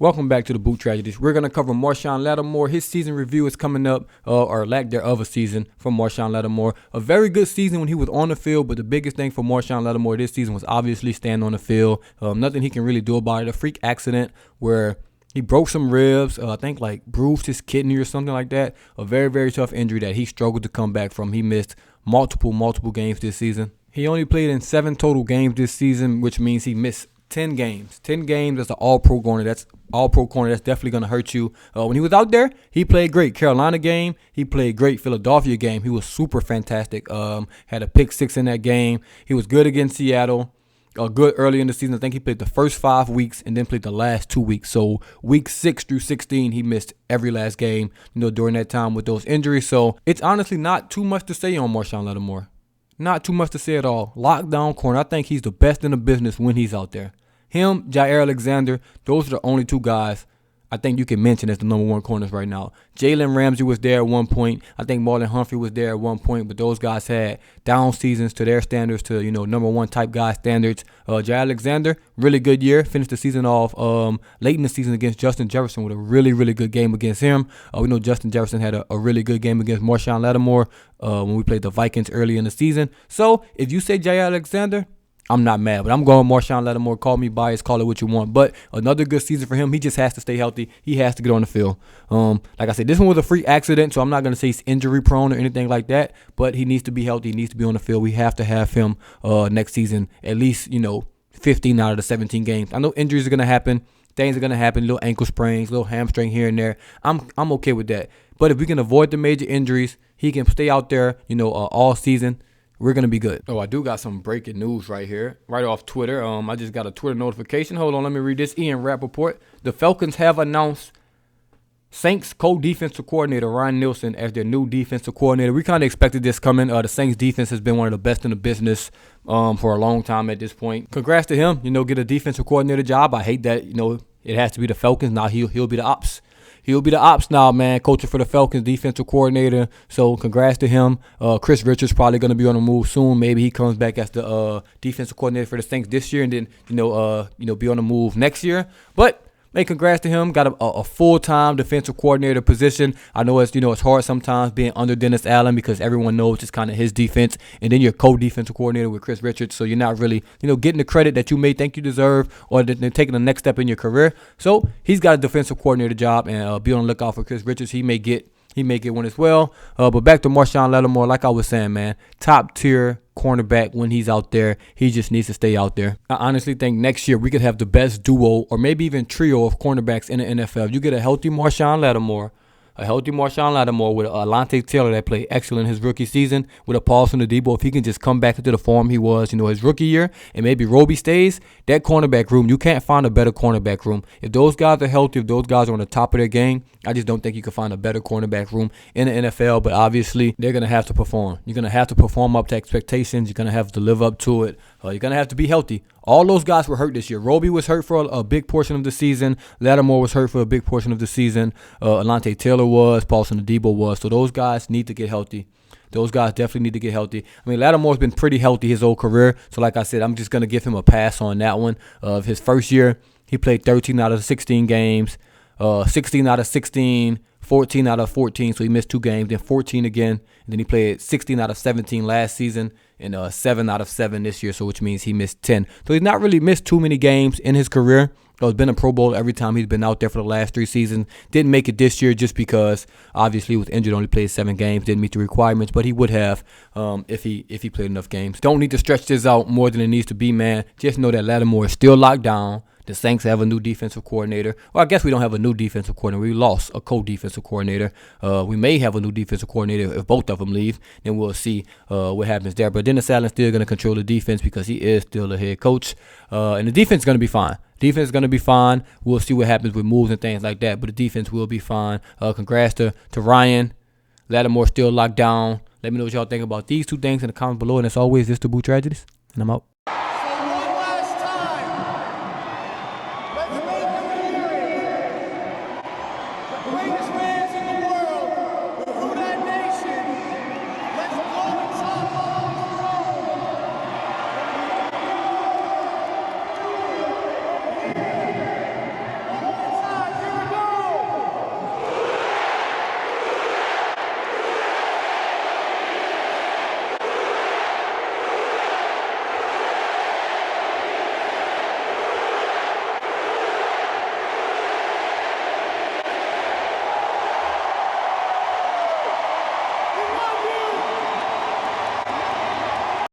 Welcome back to the Boot Tragedies. We're going to cover Marshawn Lattimore. His season review is coming up, or lack thereof a season from Marshawn Lattimore. A very good season when he was on the field, but the biggest thing for Marshawn Lattimore this season was obviously staying on the field. Nothing he can really do about it. A freak accident where he broke some ribs, I think like bruised his kidney or something like that. A very, very tough injury that he struggled to come back from. He missed multiple games this season. He only played in 7 total games this season, which means he missed 10 games. 10 games as an all-pro corner. That's all-pro corner. That's definitely going to hurt you. When he was out there, he played great. Carolina game, he played great. Philadelphia game, he was super fantastic. Had a pick 6 in that game. He was good against Seattle. Good early in the season. I think he played the first 5 weeks and then played the last 2 weeks. So week 6 through 16, he missed every last game, during that time with those injuries. So it's honestly not too much to say on Marshawn Lattimore. Not too much to say at all. Lockdown corner. I think he's the best in the business when he's out there. Him, Jair Alexander, those are the only 2 guys I think you can mention as the number 1 corners right now. Jalen Ramsey was there at one point. I think Marlon Humphrey was there at one point, but those guys had down seasons to their standards, to number 1 type guy standards. Jair Alexander, really good year. Finished the season off late in the season against Justin Jefferson with a really, really good game against him. We know Justin Jefferson had a really good game against Marshawn Lattimore when we played the Vikings early in the season. So if you say Jair Alexander, I'm not mad, but I'm going Marshawn Lattimore. Call me biased, call it what you want. But another good season for him. He just has to stay healthy. He has to get on the field. Like I said, this one was a freak accident, so I'm not going to say he's injury prone or anything like that. But he needs to be healthy. He needs to be on the field. We have to have him next season, at least, 15 out of the 17 games. I know injuries are going to happen. Things are going to happen, little ankle sprains, little hamstring here and there. I'm okay with that. But if we can avoid the major injuries, he can stay out there, all season. We're going to be good. Oh, I do got some breaking news right here, right off Twitter. I just got a Twitter notification. Hold on, let me read this. Ian Rappaport. The Falcons have announced Saints co-defensive coordinator Ryan Nielsen as their new defensive coordinator. We kind of expected this coming. The Saints defense has been one of the best in the business for a long time at this point. Congrats to him. Get a defensive coordinator job. I hate that, it has to be the Falcons. Now he'll be the ops. He'll be the ops now, man, coaching for the Falcons, defensive coordinator. So congrats to him. Chris Richards probably going to be on the move soon. Maybe he comes back as the defensive coordinator for the Saints this year and then, be on the move next year. But hey, congrats to him. Got a full-time defensive coordinator position. I know it's hard sometimes being under Dennis Allen because everyone knows it's kind of his defense. And then you're co-defensive coordinator with Chris Richards. So you're not really, getting the credit that you may think you deserve or that they're taking the next step in your career. So he's got a defensive coordinator job and be on the lookout for Chris Richards. He may get one as well. But back to Marshawn Lattimore, like I was saying, man, top tier cornerback when he's out there. He just needs to stay out there. I honestly think next year we could have the best duo or maybe even trio of cornerbacks in the NFL. You get a healthy Marshawn Lattimore with Alontae Taylor that played excellent his rookie season, with a pause from the DaBoot. If he can just come back into the form he was, his rookie year, and maybe Roby stays, that cornerback room, you can't find a better cornerback room. If those guys are healthy, if those guys are on the top of their game, I just don't think you can find a better cornerback room in the NFL. But obviously, they're going to have to perform. You're going to have to perform up to expectations. You're going to have to live up to it. You're going to have to be healthy. All those guys were hurt this year. Roby was hurt for a big portion of the season. Lattimore was hurt for a big portion of the season. Alontae Taylor was. Paulson Adebo was. So those guys need to get healthy. Those guys definitely need to get healthy. I mean, Lattimore's been pretty healthy his whole career. So like I said, I'm just going to give him a pass on that one. Of his first year, he played 13 out of 16 games. 16 out of 16, 14 out of 14, so he missed 2 games, then 14 again, and then he played 16 out of 17 last season, and 7 out of 7 this year, so which means he missed 10. So he's not really missed too many games in his career. He's been a Pro Bowl every time he's been out there for the last 3 seasons. Didn't make it this year just because obviously he was injured, only played 7 games, didn't meet the requirements, but he would have if he played enough games. Don't need to stretch this out more than it needs to be, man. Just know that Lattimore is still locked down. The Saints have a new defensive coordinator. Well, I guess we don't have a new defensive coordinator. We lost a co-defensive coordinator. We may have a new defensive coordinator if both of them leave. Then we'll see what happens there. But Dennis Allen's still going to control the defense because he is still the head coach. And the defense is going to be fine. Defense is going to be fine. We'll see what happens with moves and things like that. But the defense will be fine. Congrats to Ryan. Lattimore still locked down. Let me know what y'all think about these 2 things in the comments below. And as always, this is DaBoot Tragedies. And I'm out.